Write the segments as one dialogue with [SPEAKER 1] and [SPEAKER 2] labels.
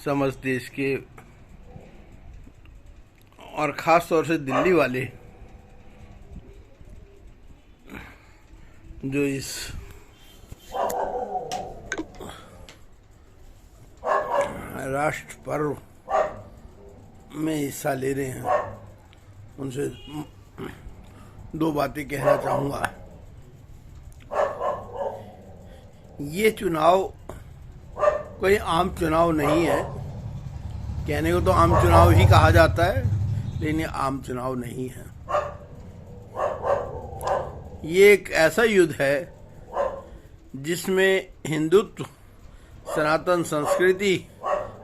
[SPEAKER 1] समस्त देश के और ख़ास तौर से दिल्ली वाले जो इस राष्ट्र पर्व में हिस्सा ले रहे हैं, उनसे दो बातें कहना चाहूँगा। ये चुनाव कोई आम चुनाव नहीं है। कहने को तो आम चुनाव ही कहा जाता है, लेकिन ये आम चुनाव नहीं है। ये एक ऐसा युद्ध है जिसमें हिंदुत्व, सनातन संस्कृति,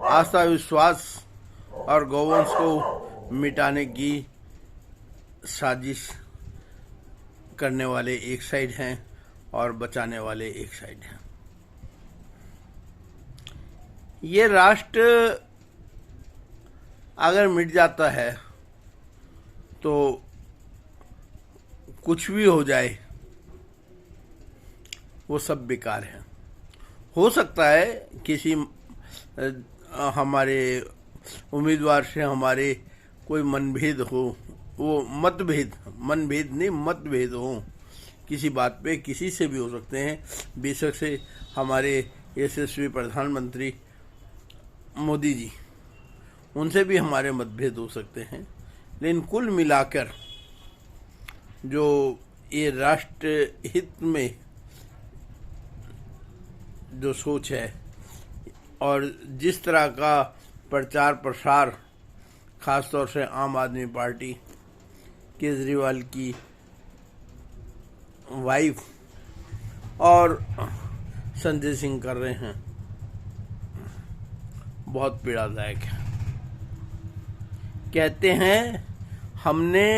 [SPEAKER 1] आस्था, विश्वास और गौवंश को मिटाने की साजिश करने वाले एक साइड हैं और बचाने वाले एक साइड हैं। ये राष्ट्र अगर मिट जाता है तो कुछ भी हो जाए वो सब बेकार है। हो सकता है किसी हमारे उम्मीदवार से हमारे कोई मनभेद हो, वो मनभेद नहीं मतभेद हो, किसी बात पे किसी से भी हो सकते हैं। बेशक से हमारे यशस्वी प्रधानमंत्री मोदी जी, उनसे भी हमारे मतभेद हो सकते हैं, लेकिन कुल मिलाकर जो ये राष्ट्र हित में जो सोच है और जिस तरह का प्रचार प्रसार खासतौर से आम आदमी पार्टी केजरीवाल की वाइफ और संजय सिंह कर रहे हैं, बहुत पीड़ादायक है। कहते हैं हमने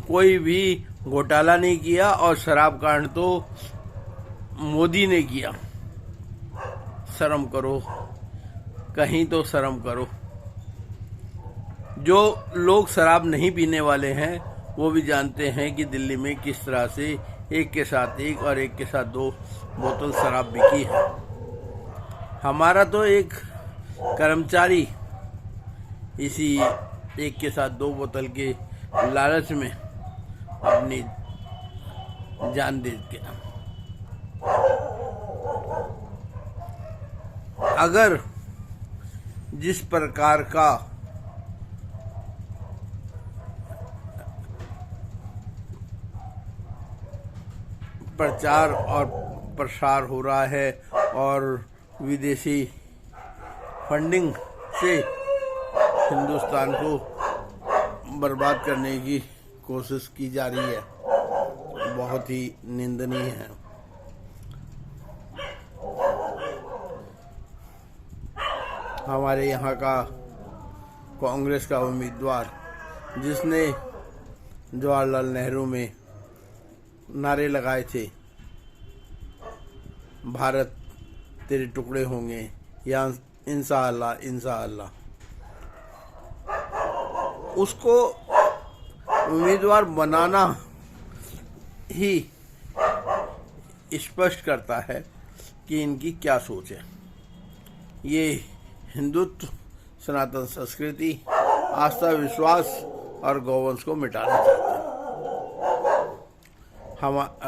[SPEAKER 1] कोई भी घोटाला नहीं किया और शराब कांड तो मोदी ने किया। शर्म करो, कहीं तो शर्म करो। जो लोग शराब नहीं पीने वाले हैं वो भी जानते हैं कि दिल्ली में किस तरह से एक के साथ एक और एक के साथ दो बोतल शराब बिकी है। हमारा तो एक कर्मचारी इसी एक के साथ दो बोतल के लालच में अपनी जान दे दिया। अगर जिस प्रकार का प्रचार और प्रसार हो रहा है और विदेशी फंडिंग से हिंदुस्तान को बर्बाद करने की कोशिश की जा रही है, बहुत ही निंदनीय है। हमारे यहाँ का कांग्रेस का उम्मीदवार जिसने जवाहरलाल नेहरू में नारे लगाए थे, भारत तेरे टुकड़े होंगे या इंशाअल्लाह इंशाअल्लाह, उसको उम्मीदवार बनाना ही स्पष्ट करता है कि इनकी क्या सोच है। ये हिंदुत्व, सनातन संस्कृति, आस्था, विश्वास और गौवंश को मिटाना चाहते हैं।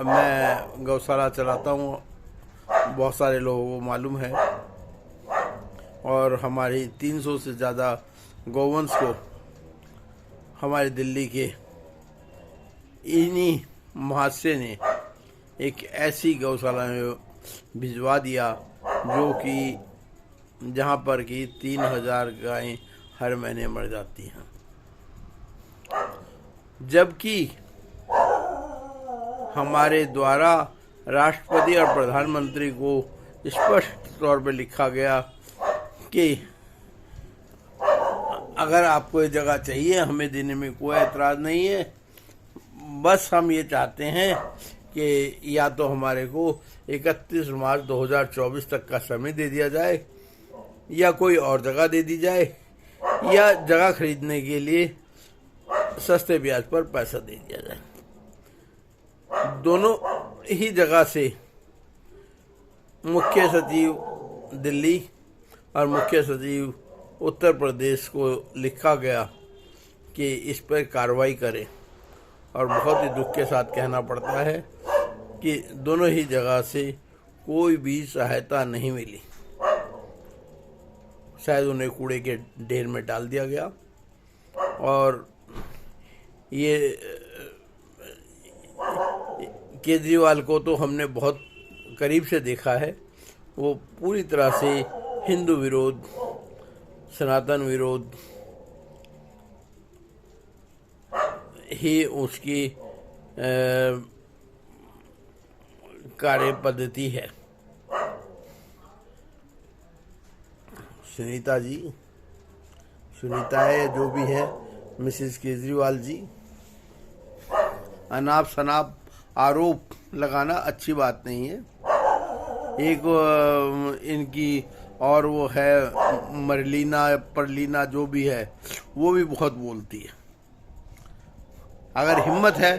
[SPEAKER 1] मैं गौशाला चलाता हूँ, बहुत सारे लोगों को मालूम है, और हमारी 300 से ज़्यादा गौवंश को हमारे दिल्ली के इन्हीं मुहासे ने एक ऐसी गौशाला में भिजवा दिया जो कि जहाँ पर कि 3000 गायें हर महीने मर जाती हैं, जबकि हमारे द्वारा राष्ट्रपति और प्रधानमंत्री को स्पष्ट तौर पर लिखा गया कि अगर आपको ये जगह चाहिए हमें देने में कोई एतराज़ नहीं है, बस हम ये चाहते हैं कि या तो हमारे को 31 मार्च 2024 तक का समय दे दिया जाए या कोई और जगह दे दी जाए या जगह खरीदने के लिए सस्ते ब्याज पर पैसा दे दिया जाए। दोनों ही जगह से मुख्य सचिव दिल्ली और मुख्य सचिव उत्तर प्रदेश को लिखा गया कि इस पर कार्रवाई करें, और बहुत ही दुख के साथ कहना पड़ता है कि दोनों ही जगह से कोई भी सहायता नहीं मिली। शायद उन्हें कूड़े के ढेर में डाल दिया गया। और ये केजरीवाल को तो हमने बहुत करीब से देखा है, वो पूरी तरह से हिंदू विरोध, सनातन विरोध ही उसकी कार्य पद्धति है। सुनीता जी, सुनीता है जो भी है, मिसेस केजरीवाल जी, अनाप शनाप आरोप लगाना अच्छी बात नहीं है। एक इनकी और वो है मरलीना परलीना जो भी है, वो भी बहुत बोलती है। अगर हिम्मत है,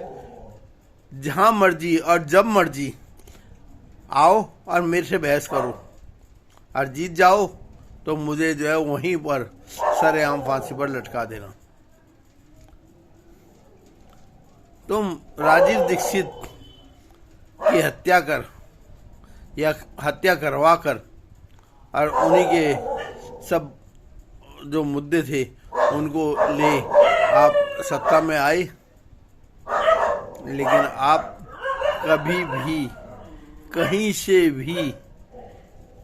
[SPEAKER 1] जहां मर्जी और जब मर्जी आओ और मेरे से बहस करो, और जीत जाओ तो मुझे जो है वहीं पर सरेआम फांसी पर लटका देना। तुम राजीव दीक्षित की हत्या कर या हत्या करवा कर और उन्हीं के सब जो मुद्दे थे उनको ले आप सत्ता में आए, लेकिन आप कभी भी कहीं से भी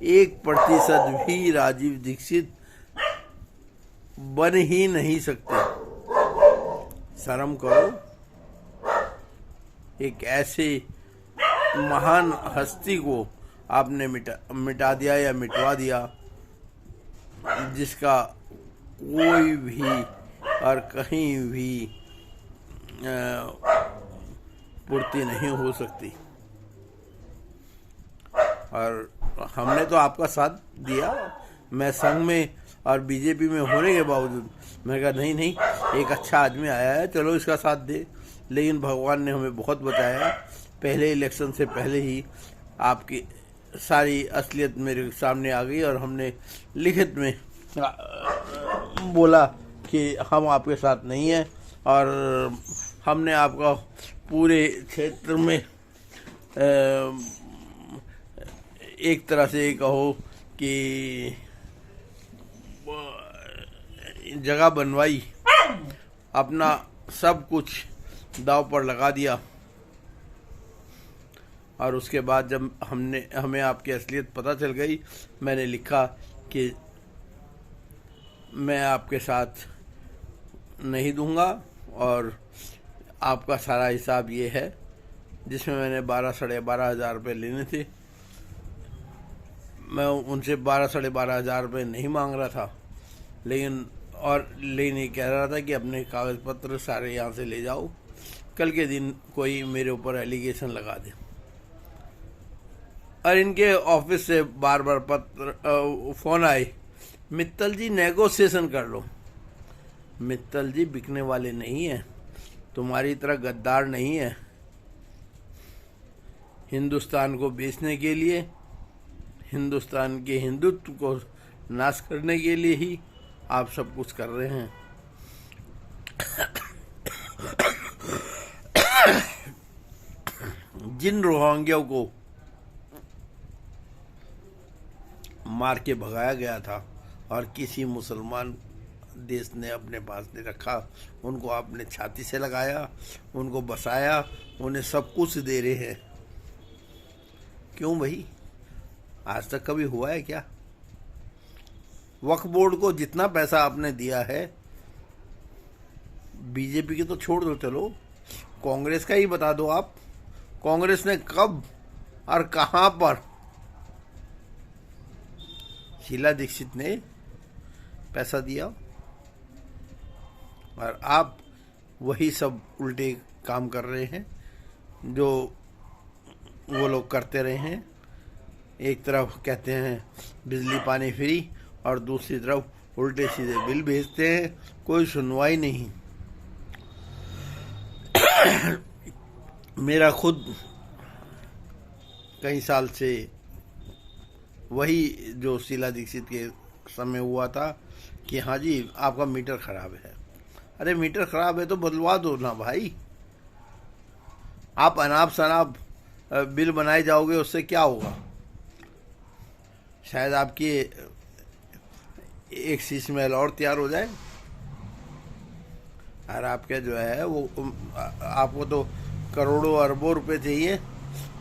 [SPEAKER 1] 1% भी राजीव दीक्षित बन ही नहीं सकते। शर्म करो, एक ऐसे महान हस्ती को आपने मिटा दिया या मिटवा दिया जिसका कोई भी और कहीं भी पूर्ति नहीं हो सकती। और हमने तो आपका साथ दिया, मैं संघ में और बीजेपी में होने के बावजूद मैं कहा नहीं नहीं, एक अच्छा आदमी आया है, चलो इसका साथ दे। लेकिन भगवान ने हमें बहुत बचाया। पहले इलेक्शन से पहले ही आपकी सारी असलियत मेरे सामने आ गई और हमने लिखित में बोला कि हम आपके साथ नहीं हैं, और हमने आपका पूरे क्षेत्र में एक तरह से कहो कि जगह बनवाई, अपना सब कुछ दांव पर लगा दिया। और उसके बाद जब हमें आपकी असलियत पता चल गई, मैंने लिखा कि मैं आपके साथ नहीं दूंगा, और आपका सारा हिसाब ये है, जिसमें मैंने 12 साढ़े 12 हज़ार रुपये लेने थे। मैं उनसे 12 साढ़े 12 हज़ार रुपये नहीं मांग रहा था, लेकिन ये कह रहा था कि अपने कागज़ पत्र सारे यहाँ से ले जाओ, कल के दिन कोई मेरे ऊपर एलिगेशन लगा दे। और इनके ऑफिस से बार बार फ़ोन आए, मित्तल जी नेगोशिएशन कर लो। मित्तल जी बिकने वाले नहीं हैं, तुम्हारी तरह गद्दार नहीं है। हिंदुस्तान को बेचने के लिए, हिंदुस्तान के हिंदुत्व को नाश करने के लिए ही आप सब कुछ कर रहे हैं। जिन रोहिंग्याओं को मार के भगाया गया था और किसी मुसलमान देश ने अपने पास नहीं रखा, उनको आपने छाती से लगाया, उनको बसाया, उन्हें सब कुछ दे रहे हैं। क्यों भाई, आज तक कभी हुआ है क्या? वक्फ बोर्ड को जितना पैसा आपने दिया है, बीजेपी की तो छोड़ दो, चलो कांग्रेस का ही बता दो आप, कांग्रेस ने कब और कहां पर शीला दीक्षित ने पैसा दिया? और आप वही सब उल्टे काम कर रहे हैं जो वो लोग करते रहे हैं। एक तरफ कहते हैं बिजली पानी फ्री, और दूसरी तरफ उल्टे सीधे बिल भेजते हैं, कोई सुनवाई नहीं। मेरा खुद कई साल से वही जो शीला दीक्षित के समय हुआ था कि हाँ जी आपका मीटर खराब है। अरे मीटर खराब है तो बदलवा दो ना भाई। आप अनाप शनाप बिल बनाए जाओगे, उससे क्या होगा? शायद आपकी एक शीश महल और तैयार हो जाए। और आपके जो है वो आपको तो करोड़ों अरबों रुपए चाहिए।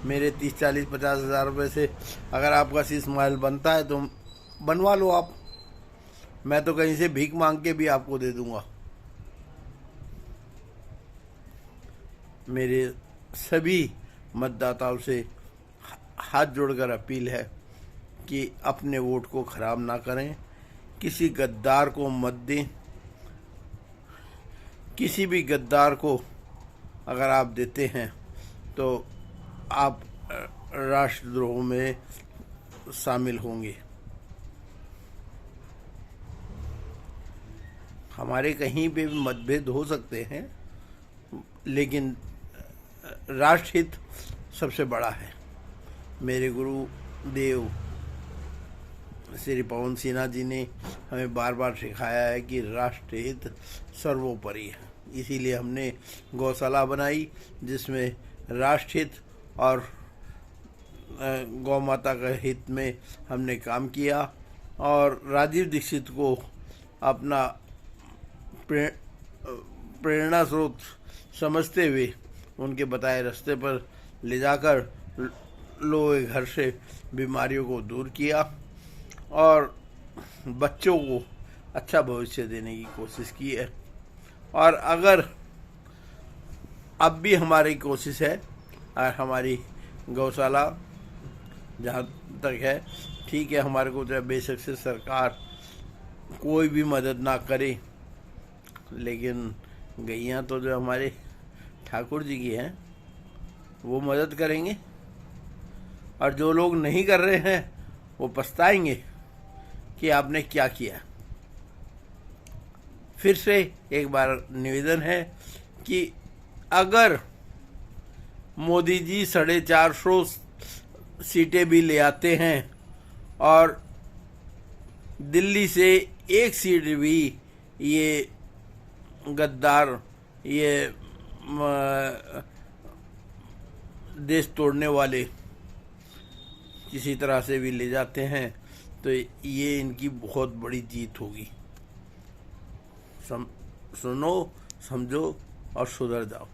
[SPEAKER 1] मेरे 30 40 50 हज़ार रुपये से अगर आपका शीश महल बनता है तो बनवा लो आप। मैं तो कहीं से भीख मांग के भी आपको दे दूंगा। मेरे सभी मतदाताओं से हाथ जोड़कर अपील है कि अपने वोट को खराब ना करें, किसी गद्दार को मत दें। किसी भी गद्दार को अगर आप देते हैं तो आप राष्ट्रद्रोह में शामिल होंगे। हमारे कहीं पे भी मतभेद हो सकते हैं, लेकिन राष्ट्रहित सबसे बड़ा है। मेरे गुरुदेव श्री पवन सिन्हा जी ने हमें बार बार सिखाया है कि राष्ट्रहित सर्वोपरि है। इसीलिए हमने गौशाला बनाई जिसमें राष्ट्रहित और गौ माता के हित में हमने काम किया। और राजीव दीक्षित को अपना प्रेरणा स्रोत समझते हुए उनके बताए रास्ते पर ले जाकर लोगों के घर से बीमारियों को दूर किया और बच्चों को अच्छा भविष्य देने की कोशिश की है। और अगर अब भी हमारी कोशिश है और हमारी गौशाला जहाँ तक है ठीक है, हमारे को जो बेशक से सरकार कोई भी मदद ना करे, लेकिन गैया तो जो हमारे ठाकुर जी की हैं वो मदद करेंगे। और जो लोग नहीं कर रहे हैं वो पछताएंगे कि आपने क्या किया। फिर से एक बार निवेदन है कि अगर मोदी जी 450 सीटें भी ले आते हैं और दिल्ली से एक सीट भी ये गद्दार, ये देश तोड़ने वाले किसी तरह से भी ले जाते हैं तो ये इनकी बहुत बड़ी जीत होगी। सुनो, समझो और सुधर जाओ।